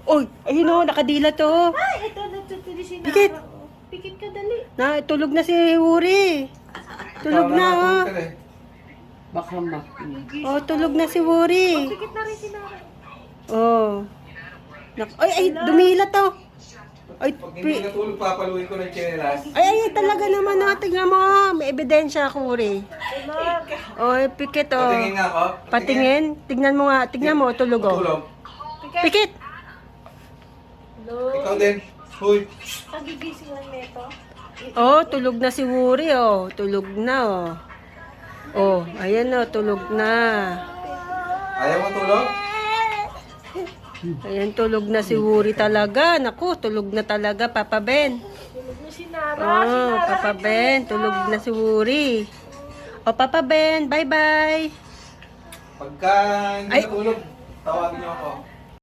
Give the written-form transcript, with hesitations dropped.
Uy, ayun o, nakadila to. Ay, ito si Nara. Pikit. Pikit ka, dali. Tulog na si Wuri. Tulog na, oh. Baka ma. Oh, tulog na si Wuri. Pikit na rin si Nara. Oh. Ay, dumila to. Ay, Pag hindi natulog, papaluin ko ng chinelas. ay, talaga naman, oh. Tingnan mo, oh. May ebidensya ako, Wuri. Oh, pikit, oh. Patingin nga ako. Patingin. Tingnan mo nga. Tingnan mo, tulog, oh. Tulog. Pikit. Ikaw din. Huy. Pagigisingan nito. Oh, tulog na si Wuri, oh. Tulog na, oh. Oh, ayan, oh. Tulog na. Ayaw mo tulog? Ayan, tulog na si Wuri talaga. Naku, tulog na talaga, Papa Ben. Tulog na si Nara. Oh, Papa Ben, tulog na si Wuri. Oh, Papa Ben, bye-bye. Pagka hindi Ay. natulog, tawagin niyo ako.